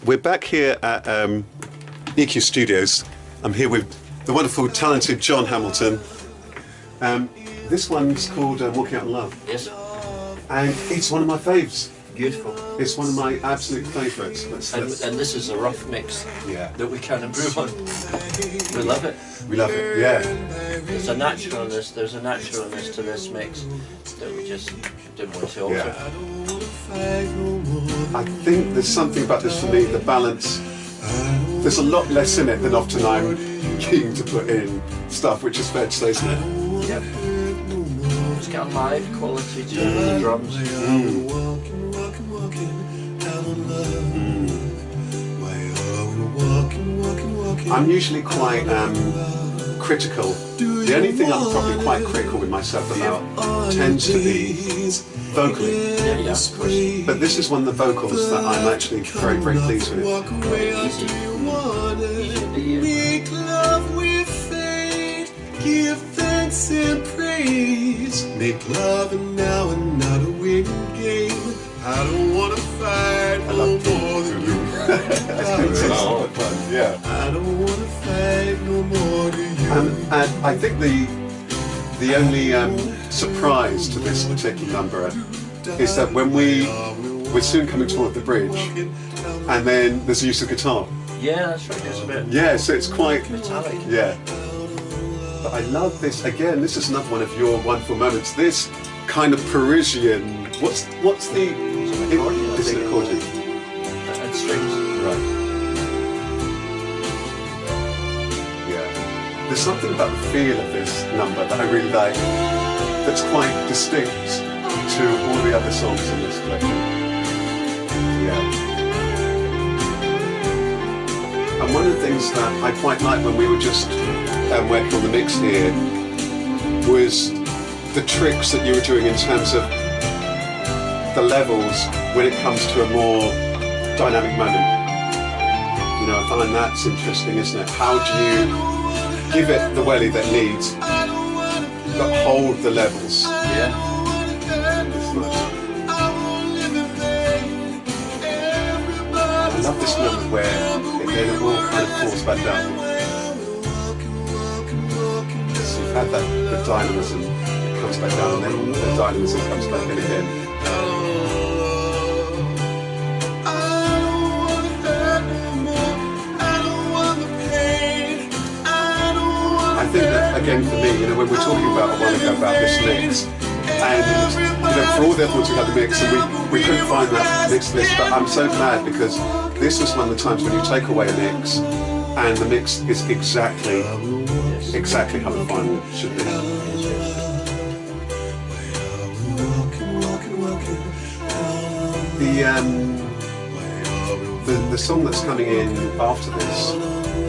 We're back here at EQ Studios. I'm here with the wonderful, talented John Hamilton. This one's called Walking Out in Love. Yes. And it's one of my faves. Beautiful. It's one of my absolute favourites. And this is a rough mix that we can improve on. We love it. We love it, yeah. There's a naturalness to this mix that we just didn't want to alter. Yeah. I think there's something about this for me, the balance. There's a lot less in it than often I'm keen to put in stuff, which is fair to say, isn't it? Yep. It's got a live quality to the drums. I'm usually quite critical. The only thing I'm probably quite critical with myself about tends to be vocally. Yeah, of course. But this is one of the vocals that I'm actually very, very pleased with. Easy. Make love with faith, give thanks and praise. Make love and now and not a winning game. I don't want to fight no more than you. Yeah. I don't want to fight no more than you. And I think the only surprise to this particular number is that when we're soon coming toward the bridge, and then there's the use of guitar. Yeah, that's right. It's a bit. Yeah, so it's quite metallic. Yeah. But I love this. Again, this is another one of your wonderful moments. This kind of Parisian. What's the? It's an accordion. It's an accordion. And strings. Right. Yeah. There's something about the feel of this number that I really like. That's quite distinct to all the other songs in this collection. Yeah. And one of the things that I quite like when we were just working on the mix here was the tricks that you were doing in terms of the levels when it comes to a more dynamic moment. You know, I find that's interesting, isn't it? How do you give it the welly that it needs, but hold the levels? Yeah. I love this moment where it all kind of falls back down. So you've had the dynamism, it comes back down, and then the dynamism comes back in again. I think that, again, for me, you know, when we're talking about a while ago about this mix, and you know, for all the other ones we had the mix, and we couldn't find that mix list, but I'm so glad because this was one of the times when you take away a mix, and the mix is exactly how the final should be. The song that's coming in after this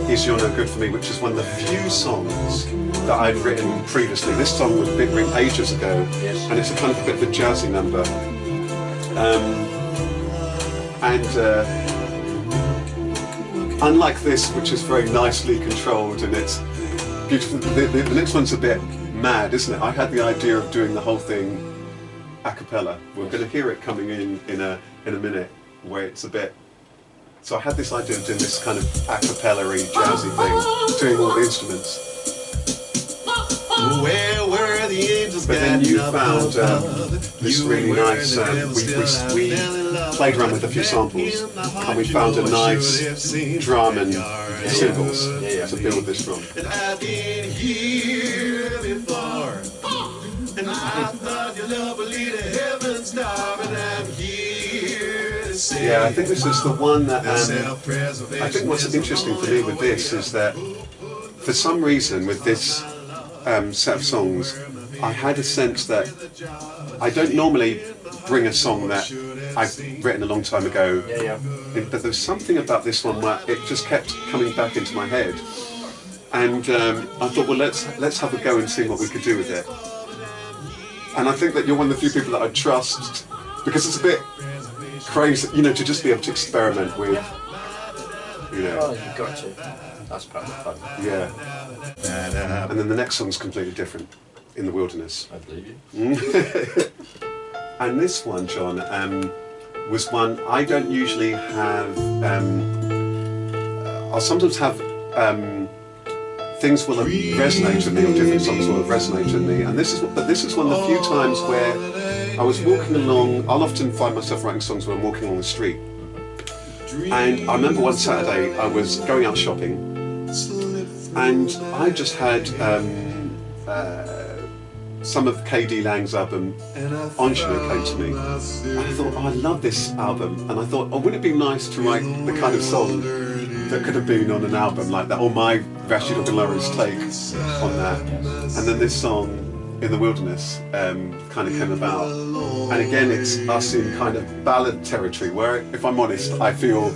is You're No Good For Me, which is one of the few songs that I'd written previously. This song was been written ages ago, and it's a kind of a bit of a jazzy number. Unlike this, which is very nicely controlled and it's beautiful, the next one's a bit mad, isn't it? I had the idea of doing the whole thing a cappella. We're going to hear it coming in a minute, where it's a bit. So I had this idea of doing this kind of a cappella-y, jazzy thing, doing all the instruments. Where were the angels? But then you found this really nice. We played around with a few samples, and we found a nice drum and cymbals to build this from. And I've been here before, and I thought your love would lead to heaven's door, and I'm here to say. Yeah, I think this is the one that. I think what's interesting for me with this is that, for some reason, with this set of songs, I had a sense that I don't normally bring a song that I've written a long time ago, but there's something about this one where it just kept coming back into my head, and I thought, well, let's have a go and see what we could do with it. And I think that you're one of the few people that I trust, because it's a bit crazy, you know, to just be able to experiment with, you know. Oh, you've got to. That's part of the fun. Yeah. And then the next song's completely different, In the Wilderness. I believe you. And this one, John, was one I don't usually have. I'll sometimes have things will have resonated with me, or different songs will have resonated with me, and this is one of the few times where I was walking along. I'll often find myself writing songs when I'm walking along the street, and I remember one Saturday I was going out shopping, and I just had some of KD Lang's album, Angela, came to me, and I thought, oh, I love this album, and I thought, oh, wouldn't it be nice to write the kind of song that could have been on an album like that, or my Rasheed Ogunlaru's take on that. And then this song, In the Wilderness, kind of came about, and again it's us in kind of ballad territory, where, if I'm honest, I feel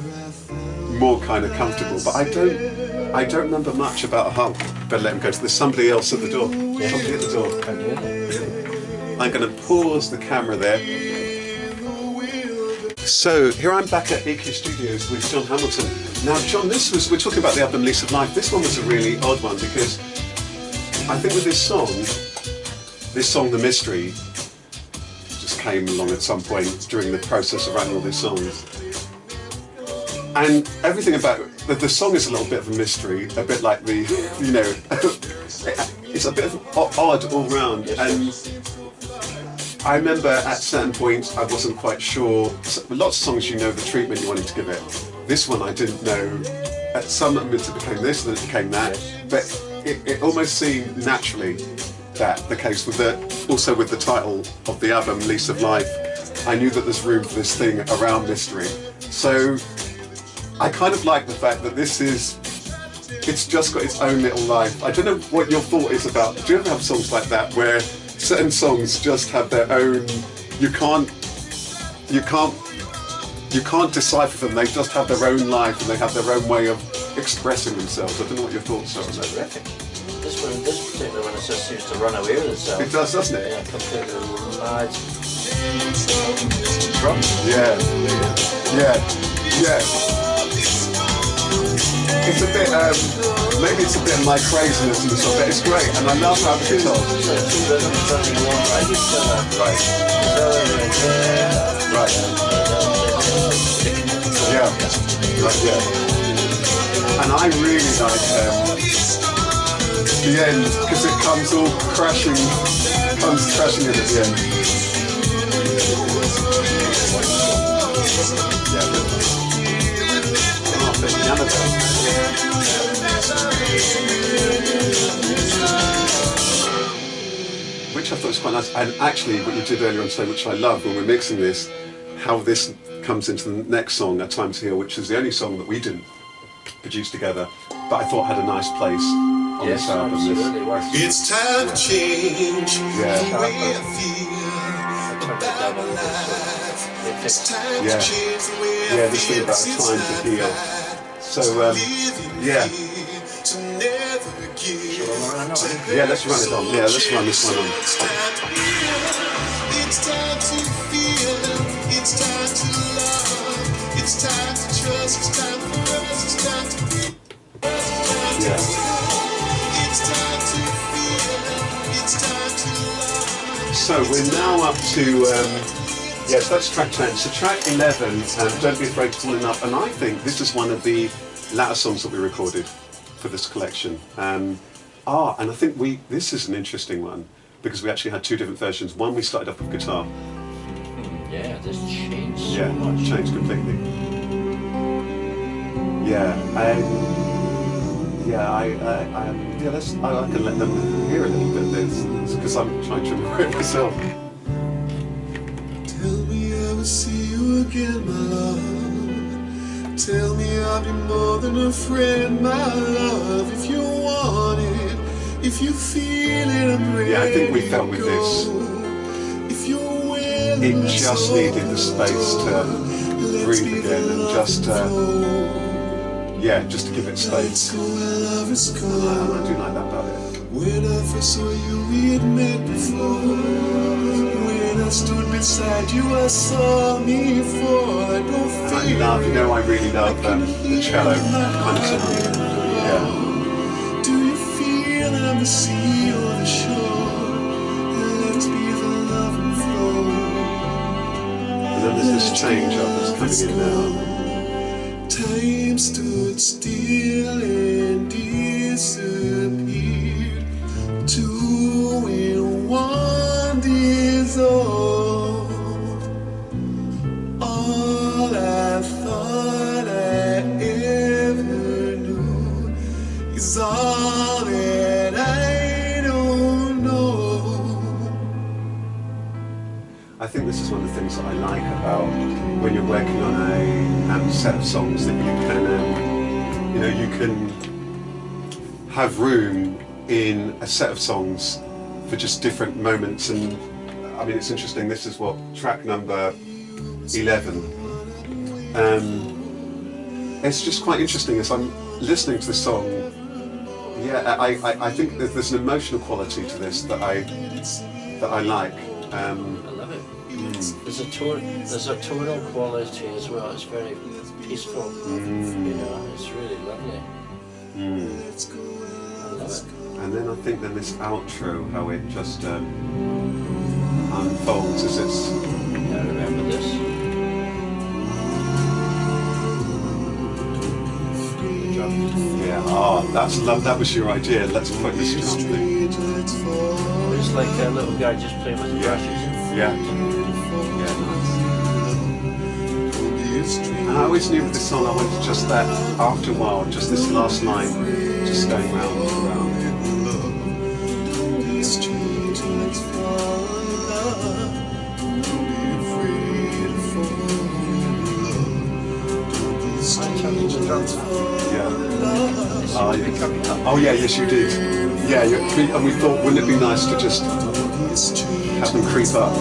more kind of comfortable, but I don't remember much about how. Better let him go. There's somebody else at the door. Yeah. Somebody at the door. I'm going to pause the camera there. So here I'm back at EQ Studios with John Hamilton. Now, John, we're talking about the album Lease of Life. This one was a really odd one because I think with this song, The Mystery, just came along at some point during the process of writing all these songs. And everything about the song is a little bit of a mystery, a bit like it's a bit of odd all round. And I remember at certain points I wasn't quite sure. Lots of songs you know the treatment you wanted to give it. This one I didn't know. At some moments it became this, and then it became that. But it almost seemed naturally that the case with also with the title of the album, Lease of Life. I knew that there's room for this thing around mystery. So I kind of like the fact that it's just got its own little life. I don't know what your thought is about. Do you ever have songs like that where certain songs just have their own? You can't decipher them. They just have their own life and they have their own way of expressing themselves. I don't know what your thoughts are on that. Terrific. This particular one, it just seems to run away with itself. It does, doesn't it? Yeah, completely mad. Drum. Yeah. It's a bit, maybe it's a bit of my craziness in the song, but it's great, and I love how the guitar. Right. Right. Yeah. Right. Yeah. And I really like the end because it comes all crashing in at the end. Yeah. Which I thought was quite nice, and actually what you did earlier on today, which I love when we're mixing this, how this comes into the next song, A Time to Heal, which is the only song that we didn't produce together, but I thought had a nice place on this album. It's time to change the way I feel about my life. It's time to change the way I this thing about A Time to Heal. So, yeah. Yeah, let's run it on. Yeah, let's run this one on. It's time to feel, it's time to love, it's time to trust, it's time for us, it's time to be. Yeah. It's time to feel, it's time to love. So we're now up to, yes, that's track 10. So track 11, Don't Be Afraid to Fall in Love. And I think this is one of the latter songs that we recorded for this collection. And I think this is an interesting one because we actually had two different versions. One we started off with guitar. Yeah, this changed so much. Yeah, changed completely. Yeah, I can let them hear a little bit of this because I'm trying to remember it myself. Tell me I will see you again, my love. Tell me I'll be more than a friend, my love. If you want it, if you feel it, I'm ready. Yeah, I think we felt with this, it just needed the space to breathe again and just to give it space. And I do like that about it. When I first saw you, we had met before. When I stood beside you, I saw me fall. I don't feel. I really love the cello kind of sound. Yeah. Do you feel I'm the sea or the shore? Let's be the love and flow. And then there's this change up that's coming in now. Time stood still and disappeared. Two in one dissolved. All I thought I ever knew is all that I don't know. I think this is one of the things that I like about when you're working on a set of songs, that you can have room in a set of songs for just different moments. And I mean, it's interesting. This is what track number 11. It's just quite interesting as I'm listening to the song. Yeah, I think there's an emotional quality to this that I like. I love it. There's a tonal quality as well. It's very peaceful. You know, it's really lovely. I love it. And then I think this outro, how it just unfolds as it's. Yeah, I remember this. Yeah. That's love. That was your idea. Let's put this drum thing. It's like a little guy just playing with the brushes. Yeah. And I always knew with this song I wanted just that, after a while, just this last line, just going round and round. Yeah. Oh yeah, yes you did. Yeah, and we thought, wouldn't it be nice to just have them creep up,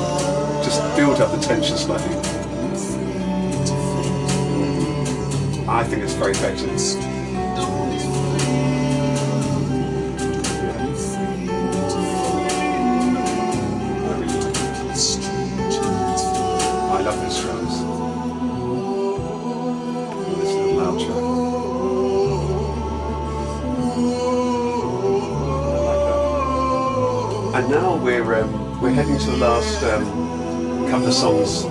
just build up the tension slightly. I think it's very effective. I love this drums. This little outro. And now we're heading to the last couple of songs